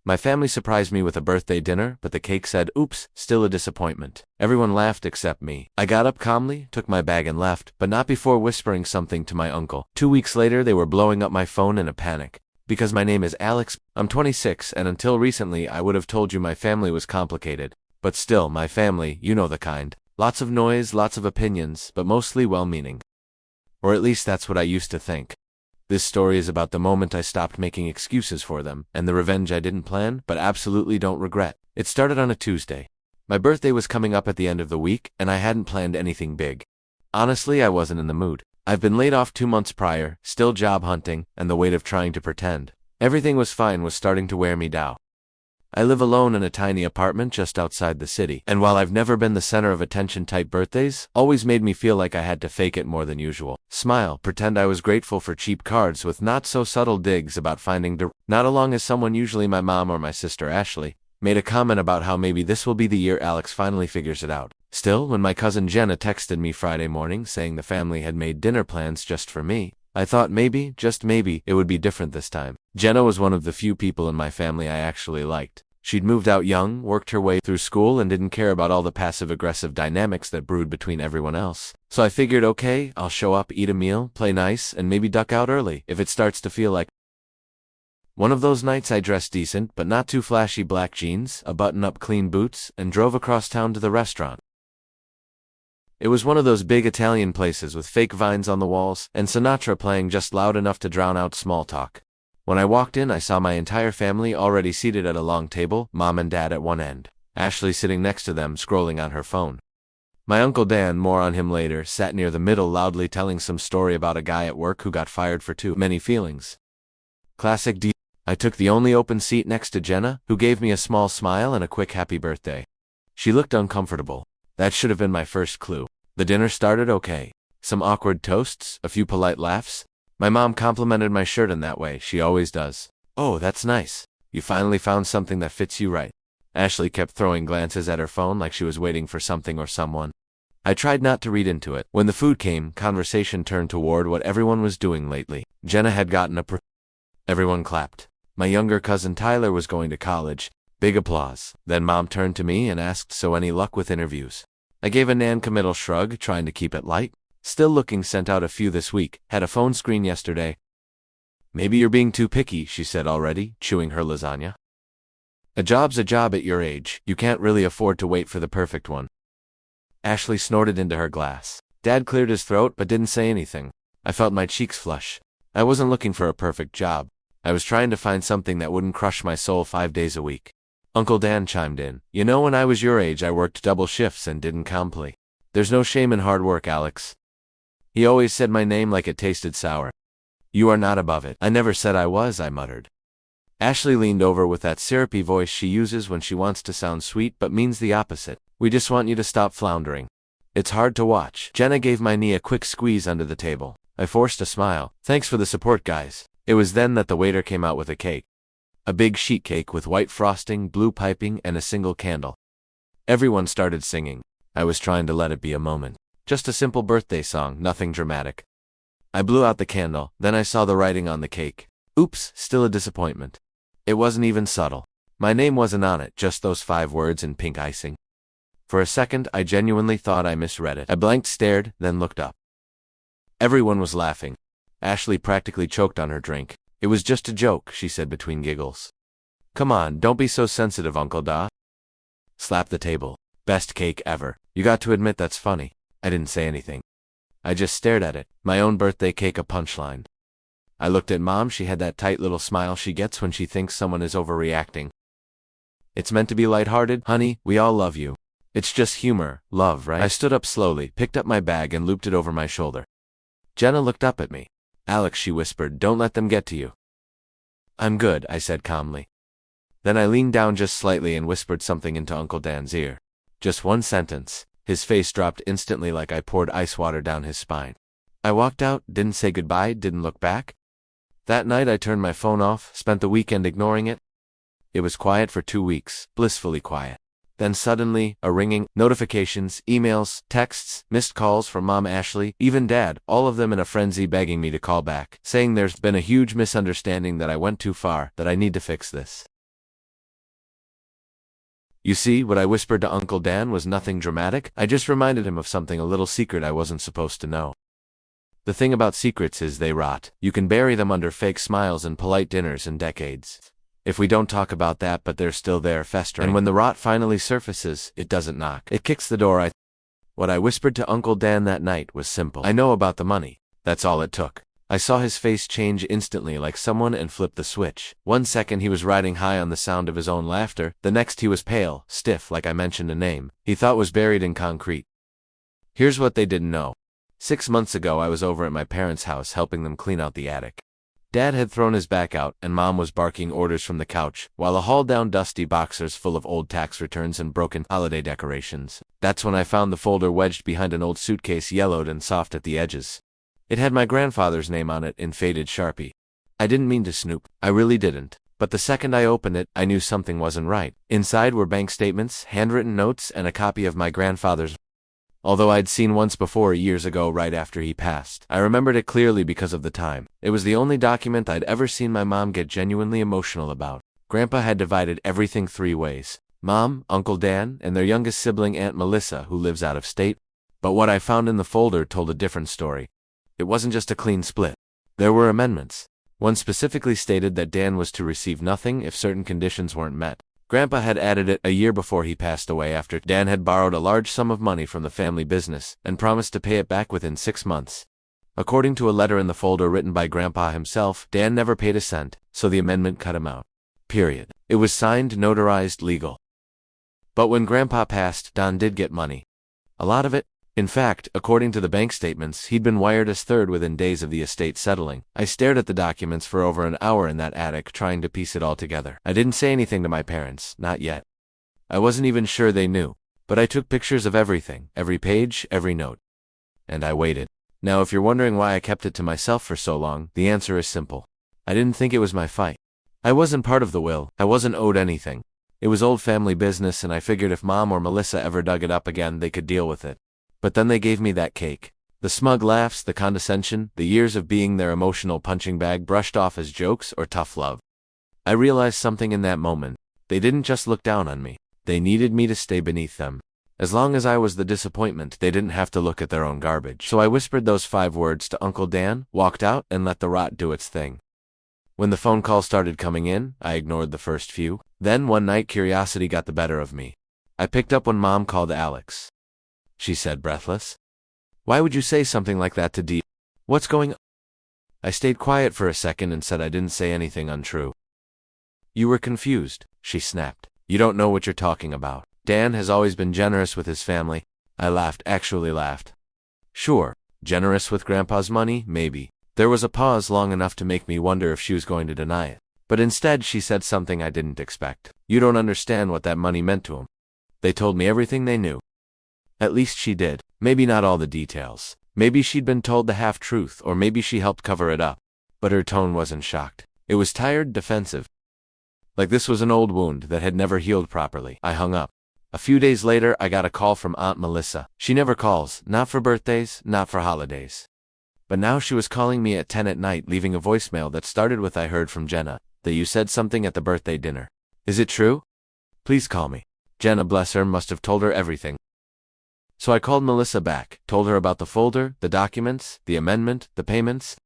My family surprised me with a birthday dinner, but the cake said, "Oops, still a disappointment." Everyone laughed except me. I got up calmly, took my bag and left, but not before whispering something to my uncle. 2 weeks later, they were blowing up my phone in a panic. Because my name is Alex, I'm 26, and until recently I would have told you my family was complicated. But still, my family, you know the kind. Lots of noise, lots of opinions, but mostly well-meaning. Or at least that's what I used to think. This story is about the moment I stopped making excuses for them, and the revenge I didn't plan, but absolutely don't regret. It started on a Tuesday. My birthday was coming up at the end of the week, and I hadn't planned anything big. Honestly, I wasn't in the mood. I've been laid off 2 months prior, still job hunting, and the weight of trying to pretend everything was fine was starting to wear me down. I live alone in a tiny apartment just outside the city, and while I've never been the center of attention type, birthdays always made me feel like I had to fake it more than usual. Smile, pretend I was grateful for cheap cards with not so subtle digs about finding not along as someone, usually my mom or my sister Ashley, made a comment about how maybe this will be the year Alex finally figures it out. Still, when my cousin Jenna texted me Friday morning saying the family had made dinner plans just for me, I thought maybe, just maybe, it would be different this time. Jenna was one of the few people in my family I actually liked. She'd moved out young, worked her way through school, and didn't care about all the passive-aggressive dynamics that brewed between everyone else. So I figured, okay, I'll show up, eat a meal, play nice, and maybe duck out early if it starts to feel like. One of those nights I dressed decent, but not too flashy, black jeans, a button-up clean boots, and drove across town to the restaurant. It was one of those big Italian places with fake vines on the walls, and Sinatra playing just loud enough to drown out small talk. When I walked in, I saw my entire family already seated at a long table, mom and dad at one end, Ashley sitting next to them scrolling on her phone. My Uncle Dan, more on him later, sat near the middle loudly telling some story about a guy at work who got fired for too many feelings. Classic D. I took the only open seat next to Jenna, who gave me a small smile and a quick happy birthday. She looked uncomfortable. That should have been my first clue. The dinner started okay. Some awkward toasts, a few polite laughs. My mom complimented my shirt in that way, she always does. "Oh, that's nice. You finally found something that fits you right." Ashley kept throwing glances at her phone like she was waiting for something or someone. I tried not to read into it. When the food came, conversation turned toward what everyone was doing lately. Jenna had gotten a Everyone clapped. My younger cousin Tyler was going to college. Big applause. Then Mom turned to me and asked, "So any luck with interviews?" I gave a non-committal shrug, trying to keep it light. "Still looking, sent out a few this week. Had a phone screen yesterday." "Maybe you're being too picky," she said already, chewing her lasagna. "A job's a job at your age. You can't really afford to wait for the perfect one." Ashley snorted into her glass. Dad cleared his throat but didn't say anything. I felt my cheeks flush. I wasn't looking for a perfect job. I was trying to find something that wouldn't crush my soul 5 days a week. Uncle Dan chimed in. "You know, when I was your age, I worked double shifts and didn't comply. There's no shame in hard work, Alex." He always said my name like it tasted sour. "You are not above it." "I never said I was," I muttered. Ashley leaned over with that syrupy voice she uses when she wants to sound sweet but means the opposite. "We just want you to stop floundering. It's hard to watch." Jenna gave my knee a quick squeeze under the table. I forced a smile. "Thanks for the support, guys." It was then that the waiter came out with a cake. A big sheet cake with white frosting, blue piping, and a single candle. Everyone started singing. I was trying to let it be a moment. Just a simple birthday song, nothing dramatic. I blew out the candle, then I saw the writing on the cake. "Oops, still a disappointment." It wasn't even subtle. My name wasn't on it, just those 5 words in pink icing. For a second, I genuinely thought I misread it. I blanked, stared, then looked up. Everyone was laughing. Ashley practically choked on her drink. "It was just a joke," she said between giggles. "Come on, don't be so sensitive, Uncle Da." Slapped the table. "Best cake ever. You got to admit that's funny." I didn't say anything. I just stared at it. My own birthday cake a punchline. I looked at Mom. She had that tight little smile she gets when she thinks someone is overreacting. "It's meant to be lighthearted, honey. We all love you. It's just humor, love, right?" I stood up slowly, picked up my bag, and looped it over my shoulder. Jenna looked up at me. "Alex," she whispered, "don't let them get to you." "I'm good," I said calmly. Then I leaned down just slightly and whispered something into Uncle Dan's ear. Just one sentence. His face dropped instantly like I poured ice water down his spine. I walked out, didn't say goodbye, didn't look back. That night I turned my phone off, spent the weekend ignoring it. It was quiet for 2 weeks, blissfully quiet. Then suddenly, a ringing, notifications, emails, texts, missed calls from Mom, Ashley, even Dad, all of them in a frenzy begging me to call back, saying there's been a huge misunderstanding, that I went too far, that I need to fix this. You see, what I whispered to Uncle Dan was nothing dramatic. I just reminded him of something, a little secret I wasn't supposed to know. The thing about secrets is they rot. You can bury them under fake smiles and polite dinners in decades. If we don't talk about that, but they're still there festering. And when the rot finally surfaces, it doesn't knock. It kicks the door. What I whispered to Uncle Dan that night was simple. I know about the money. That's all it took. I saw his face change instantly, like someone and flipped the switch. 1 second he was riding high on the sound of his own laughter. The next he was pale, stiff, like I mentioned a name he thought was buried in concrete. Here's what they didn't know. 6 months ago I was over at my parents' house helping them clean out the attic. Dad had thrown his back out, and Mom was barking orders from the couch, while I hauled down dusty boxers full of old tax returns and broken holiday decorations. That's when I found the folder wedged behind an old suitcase, yellowed and soft at the edges. It had my grandfather's name on it in faded Sharpie. I didn't mean to snoop. I really didn't. But the second I opened it, I knew something wasn't right. Inside were bank statements, handwritten notes, and a copy of my grandfather's. Although I'd seen once before years ago right after he passed, I remembered it clearly because of the time. It was the only document I'd ever seen my mom get genuinely emotional about. Grandpa had divided everything 3 ways. Mom, Uncle Dan, and their youngest sibling Aunt Melissa, who lives out of state. But what I found in the folder told a different story. It wasn't just a clean split. There were amendments. One specifically stated that Dan was to receive nothing if certain conditions weren't met. Grandpa had added it a year before he passed away, after Dan had borrowed a large sum of money from the family business and promised to pay it back within 6 months. According to a letter in the folder written by Grandpa himself, Dan never paid a cent, so the amendment cut him out. Period. It was signed, notarized, legal. But when Grandpa passed, Don did get money. A lot of it. In fact, according to the bank statements, he'd been wired as third within days of the estate settling. I stared at the documents for over an hour in that attic, trying to piece it all together. I didn't say anything to my parents, not yet. I wasn't even sure they knew. But I took pictures of everything, every page, every note. And I waited. Now, if you're wondering why I kept it to myself for so long, the answer is simple. I didn't think it was my fight. I wasn't part of the will. I wasn't owed anything. It was old family business, and I figured if Mom or Melissa ever dug it up again, they could deal with it. But then they gave me that cake. The smug laughs, the condescension, the years of being their emotional punching bag brushed off as jokes or tough love. I realized something in that moment. They didn't just look down on me. They needed me to stay beneath them. As long as I was the disappointment, they didn't have to look at their own garbage. So I whispered those 5 words to Uncle Dan, walked out, and let the rot do its thing. When the phone calls started coming in, I ignored the first few. Then one night curiosity got the better of me. I picked up when Mom called Alex. She said, breathless. Why would you say something like that to Dee? What's going on? I stayed quiet for a second and said I didn't say anything untrue. You were confused, she snapped. You don't know what you're talking about. Dan has always been generous with his family. I laughed, actually laughed. Sure, generous with Grandpa's money, maybe. There was a pause long enough to make me wonder if she was going to deny it. But instead she said something I didn't expect. You don't understand what that money meant to him. They told me everything they knew. At least she did. Maybe not all the details. Maybe she'd been told the half-truth, or maybe she helped cover it up. But her tone wasn't shocked. It was tired, defensive. Like this was an old wound that had never healed properly. I hung up. A few days later, I got a call from Aunt Melissa. She never calls, not for birthdays, not for holidays. But now she was calling me at 10 at night, leaving a voicemail that started with, I heard from Jenna that you said something at the birthday dinner. Is it true? Please call me. Jenna, bless her, must have told her everything. So I called Melissa back, told her about the folder, the documents, the amendment, the payments.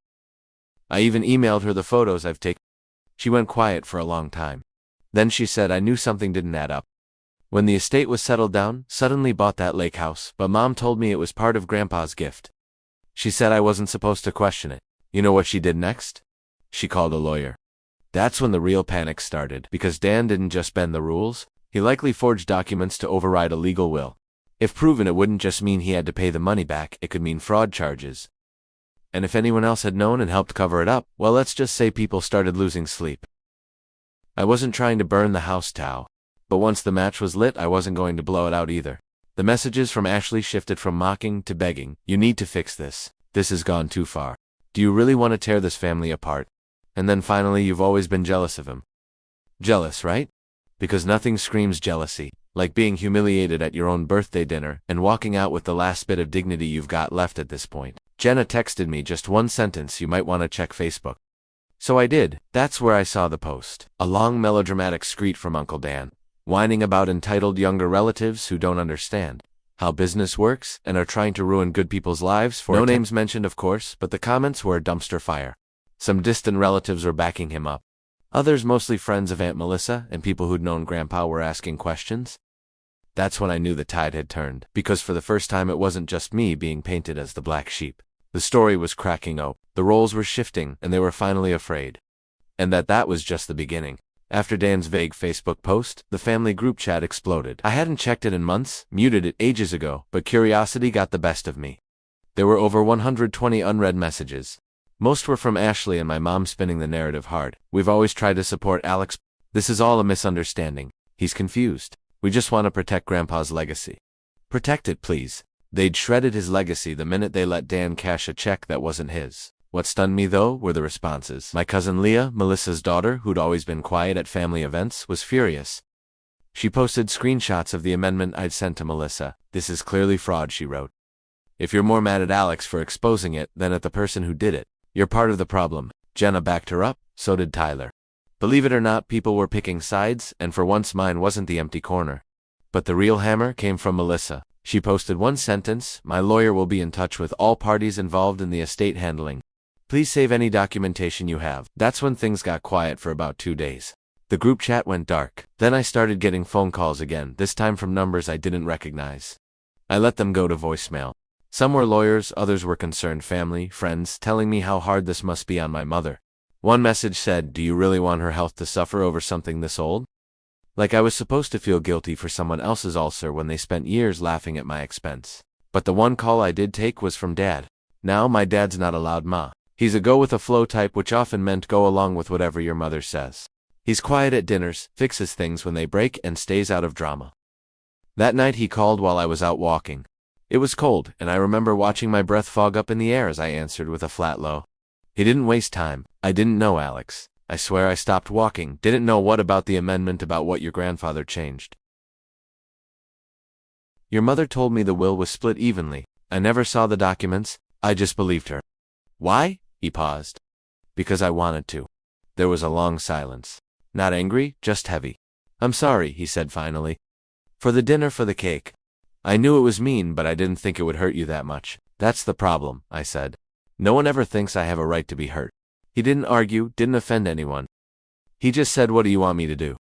I even emailed her the photos I've taken. She went quiet for a long time. Then she said I knew something didn't add up. When the estate was settled down, suddenly bought that lake house, but Mom told me it was part of Grandpa's gift. She said I wasn't supposed to question it. You know what she did next? She called a lawyer. That's when the real panic started, because Dan didn't just bend the rules, he likely forged documents to override a legal will. If proven, it wouldn't just mean he had to pay the money back, it could mean fraud charges. And if anyone else had known and helped cover it up, well, let's just say people started losing sleep. I wasn't trying to burn the house down, but once the match was lit, I wasn't going to blow it out either. The messages from Ashley shifted from mocking to begging. You need to fix this. This has gone too far. Do you really want to tear this family apart? And then finally, you've always been jealous of him. Jealous, right? Because nothing screams jealousy like being humiliated at your own birthday dinner and walking out with the last bit of dignity you've got left at this point. Jenna texted me just one sentence, you might want to check Facebook. So I did. That's where I saw the post. A long melodramatic screed from Uncle Dan. whining about entitled younger relatives who don't understand how business works and are trying to ruin good people's lives for no names mentioned, of course, but the comments were a dumpster fire. Some distant relatives were backing him up. Others, mostly friends of Aunt Melissa and people who'd known Grandpa, were asking questions. That's when I knew the tide had turned, because for the first time it wasn't just me being painted as the black sheep. The story was cracking open, the roles were shifting, and they were finally afraid. And that was just the beginning. After Dan's vague Facebook post, the family group chat exploded. I hadn't checked it in months, muted it ages ago, but curiosity got the best of me. There were over 120 unread messages. Most were from Ashley and my mom spinning the narrative hard. We've always tried to support Alex. This is all a misunderstanding. He's confused. We just want to protect Grandpa's legacy. Protect it, please. They'd shredded his legacy the minute they let Dan cash a check that wasn't his. What stunned me, though, were the responses. My cousin Leah, Melissa's daughter, who'd always been quiet at family events, was furious. She posted screenshots of the amendment I'd sent to Melissa. "This is clearly fraud," she wrote. "If you're more mad at Alex for exposing it than at the person who did it, you're part of the problem." Jenna backed her up, so did Tyler. Believe it or not, people were picking sides, and for once mine wasn't the empty corner. But the real hammer came from Melissa. She posted one sentence: "My lawyer will be in touch with all parties involved in the estate handling. Please save any documentation you have." That's when things got quiet for about 2 days. The group chat went dark. Then I started getting phone calls again, this time from numbers I didn't recognize. I let them go to voicemail. Some were lawyers, others were concerned family, friends, telling me how hard this must be on my mother. One message said, "Do you really want her health to suffer over something this old?" Like I was supposed to feel guilty for someone else's ulcer when they spent years laughing at my expense. But the one call I did take was from Dad. Now my dad's not a loud ma. He's a go-with-the-flow type, which often meant go along with whatever your mother says. He's quiet at dinners, fixes things when they break, and stays out of drama. That night he called while I was out walking. It was cold, and I remember watching my breath fog up in the air as I answered with a flat low. He didn't waste time. "I didn't know, Alex. I swear I stopped walking. Didn't know what about the amendment about what your grandfather changed. Your mother told me the will was split evenly. I never saw the documents. I just believed her." "Why?" He paused. "Because I wanted to." There was a long silence. Not angry, just heavy. "I'm sorry," he said finally. "For the dinner, for the cake. I knew it was mean, but I didn't think it would hurt you that much." "That's the problem," I said. "No one ever thinks I have a right to be hurt." He didn't argue, didn't offend anyone. He just said, "What do you want me to do?"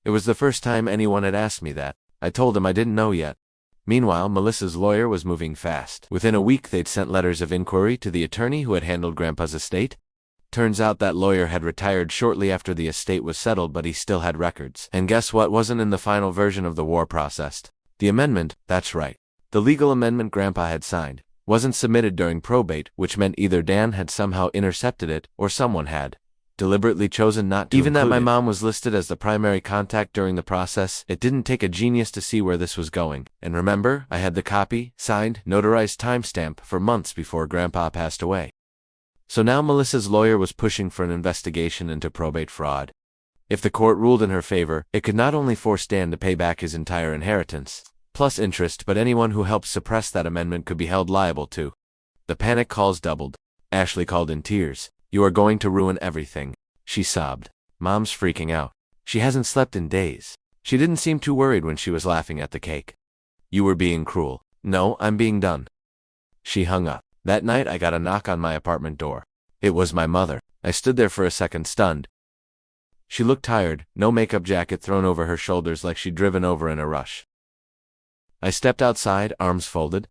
It was the first time anyone had asked me that. I told him I didn't know yet. Meanwhile, Melissa's lawyer was moving fast. Within a week, they'd sent letters of inquiry to the attorney who had handled Grandpa's estate. Turns out that lawyer had retired shortly after the estate was settled, but he still had records. And guess what wasn't in the final version of the war processed? The amendment, that's right. The legal amendment Grandpa had signed wasn't submitted during probate, which meant either Dan had somehow intercepted it, or someone had deliberately chosen not to. Even that my mom was listed as the primary contact during the process, it didn't take a genius to see where this was going. And remember, I had the copy, signed, notarized timestamp for months before Grandpa passed away. So now Melissa's lawyer was pushing for an investigation into probate fraud. If the court ruled in her favor, it could not only force Dan to pay back his entire inheritance, plus interest, but anyone who helped suppress that amendment could be held liable too. The panic calls doubled. Ashley called in tears. "You are going to ruin everything," she sobbed. "Mom's freaking out. She hasn't slept in days." She didn't seem too worried when she was laughing at the cake. "You were being cruel." "No, I'm being done." She hung up. That night I got a knock on my apartment door. It was my mother. I stood there for a second, stunned. She looked tired, no makeup, jacket thrown over her shoulders like she'd driven over in a rush. I stepped outside, arms folded.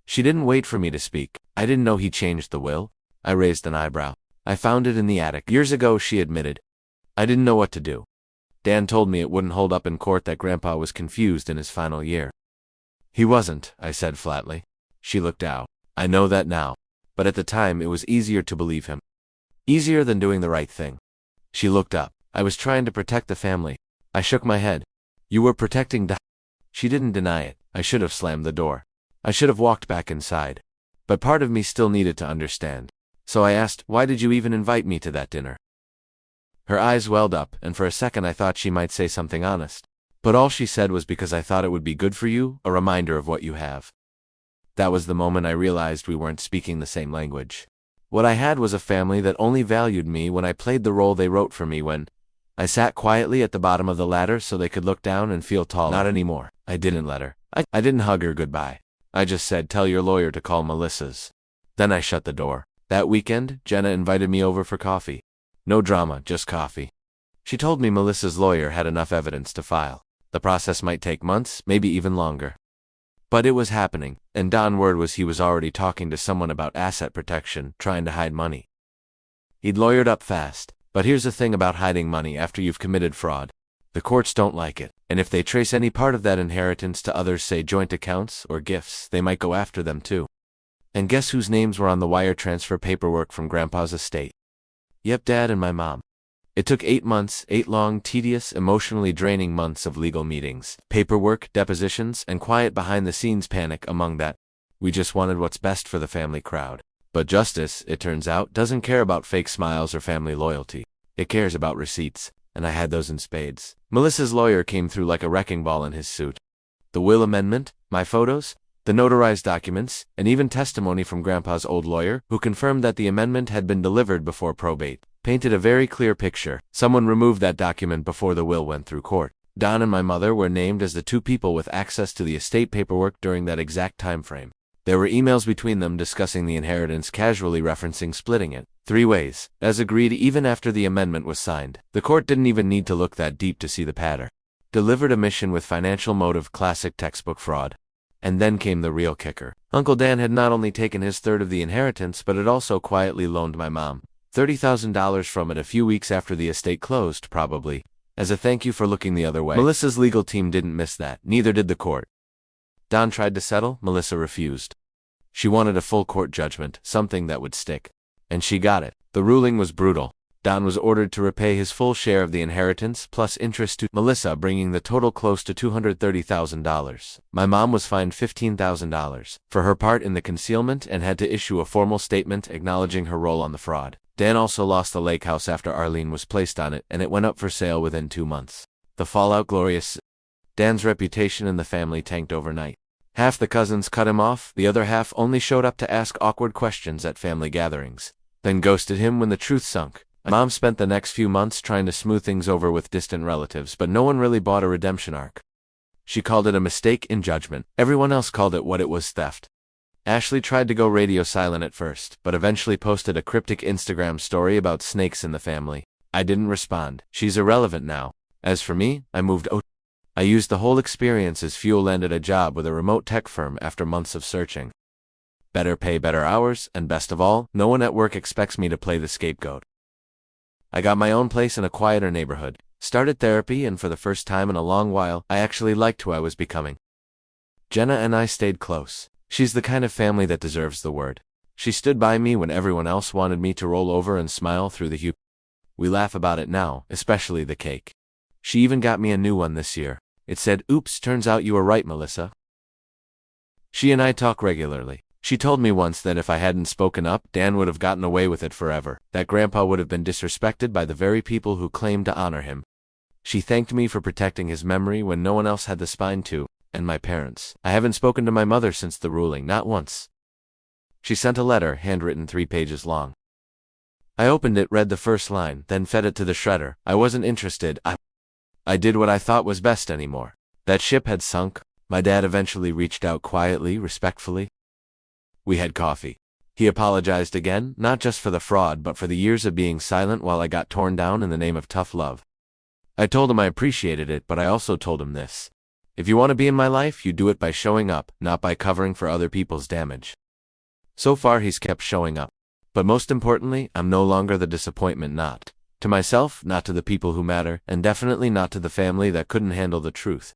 She didn't wait for me to speak. "I didn't know he changed the will." I raised an eyebrow. "I found it in the attic years ago," she admitted. "I didn't know what to do. Dan told me it wouldn't hold up in court, that Grandpa was confused in his final year." "He wasn't," I said flatly. She looked out. "I know that now. But at the time it was easier to believe him. Easier than doing the right thing." She looked up. "I was trying to protect the family." I shook my head. "You were protecting the—" She didn't deny it. I should have slammed the door. I should have walked back inside. But part of me still needed to understand. So I asked, "Why did you even invite me to that dinner?" Her eyes welled up, and for a second I thought she might say something honest. But all she said was, "Because I thought it would be good for you, a reminder of what you have." That was the moment I realized we weren't speaking the same language. What I had was a family that only valued me when I played the role they wrote for me when I sat quietly at the bottom of the ladder so they could look down and feel taller. Not anymore. I didn't let her. I didn't hug her goodbye. I just said, tell your lawyer to call Melissa's. Then I shut the door. That weekend, Jenna invited me over for coffee. No drama, just coffee. She told me Melissa's lawyer had enough evidence to file. The process might take months, maybe even longer. But it was happening, and Don's word was he was already talking to someone about asset protection, trying to hide money. He'd lawyered up fast. But here's the thing about hiding money after you've committed fraud. The courts don't like it, and if they trace any part of that inheritance to others, say joint accounts or gifts, they might go after them too. And guess whose names were on the wire transfer paperwork from Grandpa's estate? Yep, Dad and my mom. It took 8 months, 8 long, tedious, emotionally draining months of legal meetings, paperwork, depositions, and quiet behind-the-scenes panic among that. We just wanted what's best for the family crowd. But justice, it turns out, doesn't care about fake smiles or family loyalty. It cares about receipts, and I had those in spades. Melissa's lawyer came through like a wrecking ball in his suit. The will amendment, my photos, the notarized documents, and even testimony from Grandpa's old lawyer, who confirmed that the amendment had been delivered before probate, painted a very clear picture. Someone removed that document before the will went through court. Don and my mother were named as the 2 people with access to the estate paperwork during that exact time frame. There were emails between them discussing the inheritance, casually referencing splitting it 3 ways, as agreed even after the amendment was signed. The court didn't even need to look that deep to see the pattern. Delivered a mission with financial motive, classic textbook fraud. And then came the real kicker. Uncle Dan had not only taken his third of the inheritance, but had also quietly loaned my mom $30,000 from it a few weeks after the estate closed, probably as a thank you for looking the other way. Melissa's legal team didn't miss that, neither did the court. Don tried to settle, Melissa refused. She wanted a full court judgment, something that would stick. And she got it. The ruling was brutal. Don was ordered to repay his full share of the inheritance, plus interest to Melissa, bringing the total close to $230,000. My mom was fined $15,000 for her part in the concealment and had to issue a formal statement acknowledging her role on the fraud. Dan also lost the lake house after Arlene was placed on it, and it went up for sale within 2 months. The fallout glorious. Dan's reputation in the family tanked overnight. Half the cousins cut him off, the other half only showed up to ask awkward questions at family gatherings, then ghosted him when the truth sunk. Mom spent the next few months trying to smooth things over with distant relatives, but no one really bought a redemption arc. She called it a mistake in judgment. Everyone else called it what it was: theft. Ashley tried to go radio silent at first, but eventually posted a cryptic Instagram story about snakes in the family. I didn't respond. She's irrelevant now. As for me, I moved out. I used the whole experience as fuel, landed a job with a remote tech firm after months of searching. Better pay, better hours, and best of all, no one at work expects me to play the scapegoat. I got my own place in a quieter neighborhood, started therapy, and for the first time in a long while, I actually liked who I was becoming. Jenna and I stayed close. She's the kind of family that deserves the word. She stood by me when everyone else wanted me to roll over and smile through the hue. We laugh about it now, especially the cake. She even got me a new one this year. It said, "Oops, turns out you were right, Melissa." She and I talk regularly. She told me once that if I hadn't spoken up, Dan would have gotten away with it forever, that Grandpa would have been disrespected by the very people who claimed to honor him. She thanked me for protecting his memory when no one else had the spine to, and my parents. I haven't spoken to my mother since the ruling, not once. She sent a letter, handwritten 3 pages long. I opened it, read the first line, then fed it to the shredder. I wasn't interested. I did what I thought was best anymore. That ship had sunk. My dad eventually reached out quietly, respectfully. We had coffee. He apologized again, not just for the fraud, but for the years of being silent while I got torn down in the name of tough love. I told him I appreciated it, but I also told him this: if you want to be in my life, you do it by showing up, not by covering for other people's damage. So far he's kept showing up. But most importantly, I'm no longer the disappointment, not to myself, not to the people who matter, and definitely not to the family that couldn't handle the truth.